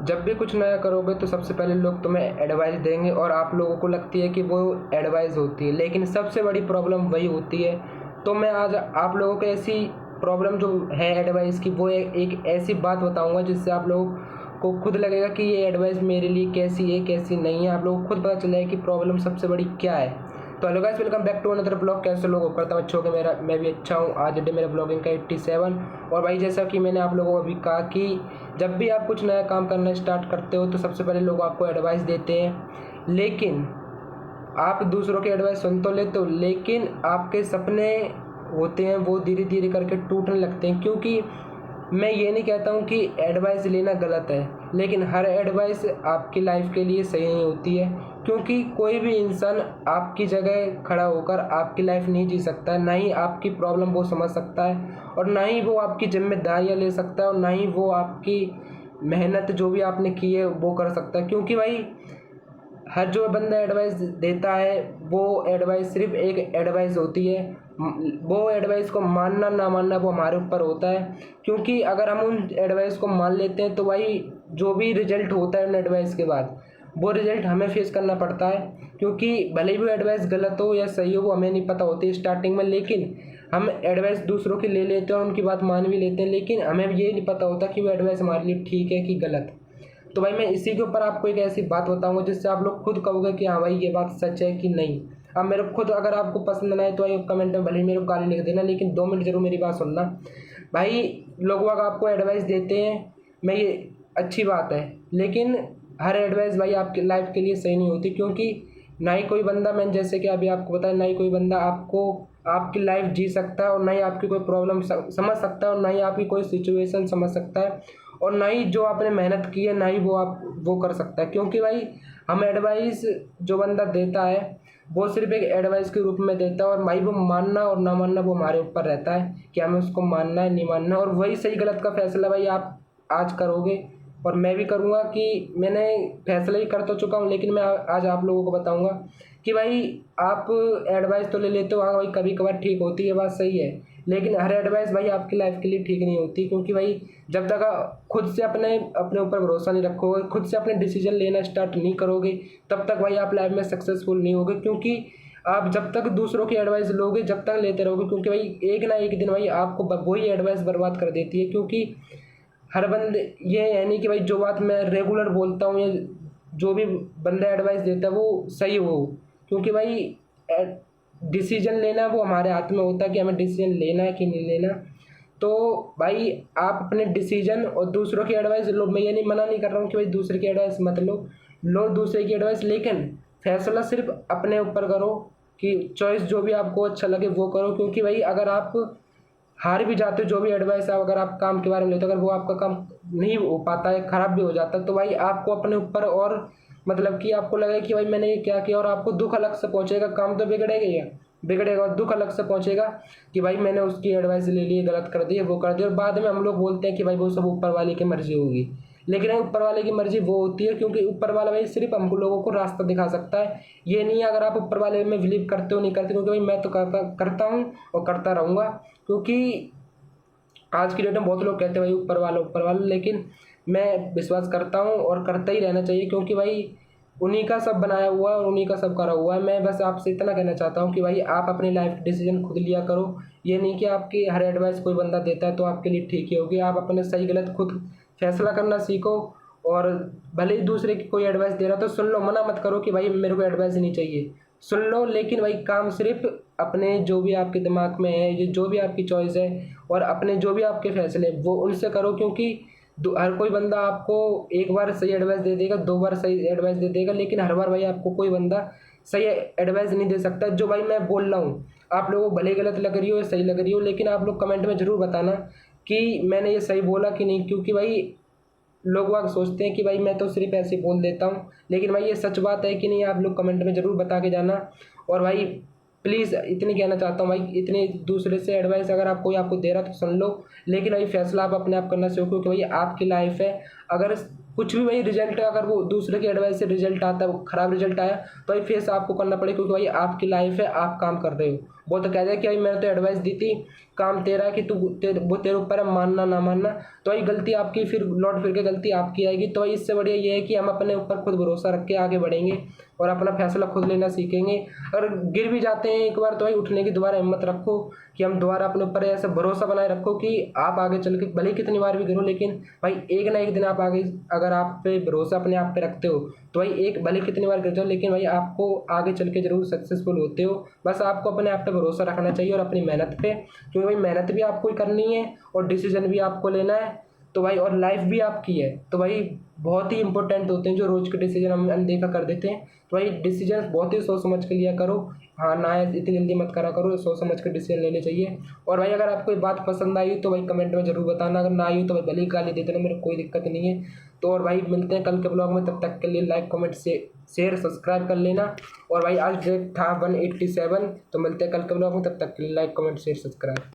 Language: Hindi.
जब भी कुछ नया करोगे तो सबसे पहले लोग तुम्हें एडवाइस देंगे और आप लोगों को लगती है कि वो एडवाइस होती है, लेकिन सबसे बड़ी प्रॉब्लम वही होती है। तो मैं आज आप लोगों को ऐसी प्रॉब्लम जो है एडवाइस की, वो एक ऐसी बात बताऊंगा जिससे आप लोगों को खुद लगेगा कि ये एडवाइस मेरे लिए कैसी है कैसी नहीं है। आप लोगों को खुद पता चलेगा कि प्रॉब्लम सबसे बड़ी क्या है। तो hello guys, welcome back to another blog. कैसे लोग करता हूँ अच्छे हो मेरा, मैं भी अच्छा हूँ। आज डे मेरा ब्लॉगिंग का 87। और भाई जैसा कि मैंने आप लोगों को अभी कहा कि जब भी आप कुछ नया काम करना स्टार्ट करते हो तो सबसे पहले लोग आपको एडवाइस देते हैं, लेकिन आप दूसरों की एडवाइस सुन तो लेते हो, लेकिन आपके सपने होते हैं वो धीरे धीरे करके टूटने लगते हैं। क्योंकि मैं ये नहीं कहता हूँ कि एडवाइस लेना गलत है, लेकिन हर एडवाइस आपकी लाइफ के लिए सही नहीं होती है। क्योंकि कोई भी इंसान आपकी जगह खड़ा होकर आपकी लाइफ नहीं जी सकता, ना ही आपकी प्रॉब्लम वो समझ सकता है, और ना ही वो आपकी जिम्मेदारियाँ ले सकता है, और ना ही वो आपकी मेहनत जो भी आपने की है वो कर सकता है। क्योंकि भाई हर जो बंदा एडवाइस देता है वो एडवाइस सिर्फ एक एडवाइस होती है। वो एडवाइस को मानना ना मानना वो हमारे ऊपर होता है। क्योंकि अगर हम उन एडवाइस को मान लेते हैं तो भाई जो भी रिजल्ट होता है उन एडवाइस के बाद, वो रिजल्ट हमें फेस करना पड़ता है। क्योंकि भले ही वो एडवाइस गलत हो या सही हो वो हमें नहीं पता होती स्टार्टिंग में, लेकिन हम एडवाइस दूसरों की ले लेते हैं और उनकी बात मान भी लेते हैं, लेकिन हमें ये नहीं पता होता कि वो एडवाइस हमारे लिए ठीक है कि गलत। तो भाई मैं इसी के ऊपर आपको एक ऐसी बात बताऊंगा जिससे आप लोग खुद कहोगे कि हाँ भाई ये बात सच है कि नहीं। अब मेरे खुद अगर आपको पसंद ना आए तो भाई कमेंट में भले ही मेरे को गाली लिख देना, लेकिन 2 मिनट जरूर मेरी बात सुनना। भाई लोग बाग आपको एडवाइस देते हैं, मैं ये अच्छी बात है, लेकिन हर एडवाइस भाई आपकी लाइफ के लिए सही नहीं होती। क्योंकि ना ही कोई बंदा, मैंने जैसे कि अभी आपको बताया, ना ही कोई बंदा आपको आपकी लाइफ जी सकता है, और ना ही आपकी कोई प्रॉब्लम समझ सकता है, और ना ही आपकी कोई सिचुएशन समझ सकता है, और ना ही जो आपने मेहनत की है ना ही वो कर सकता है। क्योंकि भाई हम एडवाइस जो बंदा देता है वो सिर्फ एक एडवाइस के रूप में देता है, और भाई वो मानना और ना मानना वो हमारे ऊपर रहता है कि हमें उसको मानना है नहीं मानना। और वही सही गलत का फैसला भाई आप आज करोगे, और मैं भी करूँगा। कि मैंने फैसला ही कर तो चुका हूँ, लेकिन मैं आज आप लोगों को बताऊँगा कि भाई आप एडवाइस तो ले लेते हो, हाँ भाई कभी कभार ठीक होती है, बात सही है, लेकिन हर एडवाइस भाई आपकी लाइफ के लिए ठीक नहीं होती। क्योंकि भाई जब तक आप खुद से अपने अपने ऊपर भरोसा नहीं रखोगे, खुद से अपने डिसीजन लेना स्टार्ट नहीं करोगे, तब तक भाई आप लाइफ में सक्सेसफुल नहीं होगे। क्योंकि आप जब तक दूसरों की एडवाइस लोगे, जब तक लेते रहोगे, क्योंकि भाई एक ना एक दिन भाई आपको वही एडवाइस बर्बाद कर देती है। क्योंकि हर बंदे, ये है नहीं कि भाई जो बात मैं रेगुलर बोलता हूँ या जो भी बंदा एडवाइस देता है वो सही हो। क्योंकि भाई डिसीजन लेना वो हमारे हाथ में होता है कि हमें डिसीजन लेना है कि नहीं लेना। तो भाई आप अपने डिसीजन और दूसरों की एडवाइस लो। मैं ये नहीं मना नहीं कर रहा हूँ कि भाई दूसरे की एडवाइस मत लो, लो दूसरे की एडवाइस, लेकिन फैसला सिर्फ अपने ऊपर करो कि चॉइस जो भी आपको अच्छा लगे वो करो। क्योंकि भाई अगर आप हार भी जाते हो, जो भी एडवाइस है अगर आप काम के बारे में लेते हो, अगर वो आपका काम नहीं हो पाता है, खराब भी हो जाता है, तो भाई आपको अपने ऊपर और मतलब कि आपको लगेगा कि भाई मैंने ये क्या किया, और आपको दुख अलग से पहुंचेगा। काम तो बिगड़ेगा ही है, बिगड़ेगा, और दुख अलग से पहुंचेगा कि भाई मैंने उसकी एडवाइस ले ली, गलत कर दी, वो कर दिया। और बाद में हम लोग बोलते हैं कि भाई वो सब ऊपर वाले की मर्जी होगी, लेकिन ऊपर वाले की मर्जी वो होती है क्योंकि ऊपर वाला भाई सिर्फ हम लोगों को रास्ता दिखा सकता है। ये नहीं है अगर आप ऊपर वाले में बिलीव करते हो नहीं करते, क्योंकि भाई मैं तो करता हूँ और करता रहूँगा। क्योंकि आज की डेट में बहुत लोग कहते हैं भाई ऊपर वाला, लेकिन मैं विश्वास करता हूँ और करता ही रहना चाहिए। क्योंकि भाई उन्हीं का सब बनाया हुआ है और उन्हीं का सब करा हुआ है। मैं बस आपसे इतना कहना चाहता हूँ कि भाई आप अपनी लाइफ डिसीजन खुद लिया करो। ये नहीं कि आपकी हर एडवाइस कोई बंदा देता है तो आपके लिए ठीक ही होगी। आप अपने सही गलत खुद फैसला करना सीखो, और भले ही दूसरे की कोई एडवाइस दे रहा तो सुन लो, मना मत करो कि भाई मेरे को एडवाइस नहीं चाहिए, सुन लो, लेकिन भाई काम सिर्फ अपने जो भी आपके दिमाग में है, ये जो भी आपकी चॉइस है, और अपने जो भी आपके फैसले वो उनसे करो। क्योंकि हर कोई बंदा आपको एक बार सही एडवाइस दे देगा, 2 बार सही एडवाइस दे देगा, लेकिन हर बार भाई आपको कोई बंदा सही एडवाइस नहीं दे सकता। जो भाई मैं बोल रहा हूँ आप लोगों को भले गलत लग रही हो या सही लग रही हो, लेकिन आप लोग कमेंट में ज़रूर बताना कि मैंने ये सही बोला कि नहीं। क्योंकि भाई लोग वाग सोचते हैं कि भाई मैं तो सिर्फ ऐसे बोल देता हूँ, लेकिन भाई ये सच बात है कि नहीं आप लोग कमेंट में ज़रूर बता के जाना। और भाई प्लीज़ इतनी कहना चाहता हूँ भाई, इतनी दूसरे से एडवाइस अगर आप कोई आपको दे रहा तो सुन लो, लेकिन भाई फैसला आप अपने आप करना सीखो। क्योंकि भाई आपकी लाइफ है, अगर कुछ भी वही रिजल्ट, अगर वो दूसरे की एडवाइस से रिजल्ट आता है, वो खराब रिजल्ट आया, तो भाई फेस आपको करना पड़ेगा, क्योंकि भाई आपकी लाइफ है, आप काम कर रहे हो। वो तो कहते हैं कि भाई मैंने तो एडवाइस दी थी, काम तेरा है कि तू वो तेरे ऊपर है, मानना ना मानना। तो भाई गलती आपकी, फिर लौट फिर के गलती आपकी आएगी। तो भाई इससे बढ़िया ये है कि हम अपने ऊपर खुद भरोसा रख के आगे बढ़ेंगे और अपना फैसला खुद लेना सीखेंगे। अगर गिर भी जाते हैं एक बार, तो भाई उठने की दोबारा हिम्मत रखो, कि हम दोबारा अपने ऊपर ऐसा भरोसा बनाए रखो कि आप आगे चल के भले ही कितनी बार भी गिरो, लेकिन भाई एक ना एक दिन आप आगे, अगर आप पे भरोसा अपने आप पे रखते हो, तो भाई एक भले कितनी बार गिर जाओ, लेकिन भाई आपको आगे चल के जरूर सक्सेसफुल होते हो। बस आपको अपने आप पे भरोसा रखना चाहिए और अपनी मेहनत पे, क्योंकि भाई मेहनत भी आपको ही करनी है और डिसीजन भी आपको लेना है। तो भाई और लाइफ भी आपकी है, तो भाई बहुत ही इंपॉर्टेंट होते हैं जो रोज के डिसीजन हम अनदेखा कर देते हैं। तो भाई डिसीजन बहुत ही सोच समझ के लिया करो। हाँ ना, इतनी जल्दी मत करा करो, सोच समझ के डिसीजन लेने चाहिए। और भाई अगर आपको ये बात पसंद आई तो भाई कमेंट में जरूर बताना, अगर ना आई हो तो भाई भले ही गाली दे देना, मेरे कोई दिक्कत नहीं है। तो और भाई मिलते हैं कल के ब्लॉग में, तब तक के लिए लाइक कमेंट से शेयर सब्सक्राइब कर लेना। और भाई आज डेट था 187, तो मिलते हैं कल के ब्लॉग में, तब तक के लिए लाइक कमेंट शेयर सब्सक्राइब।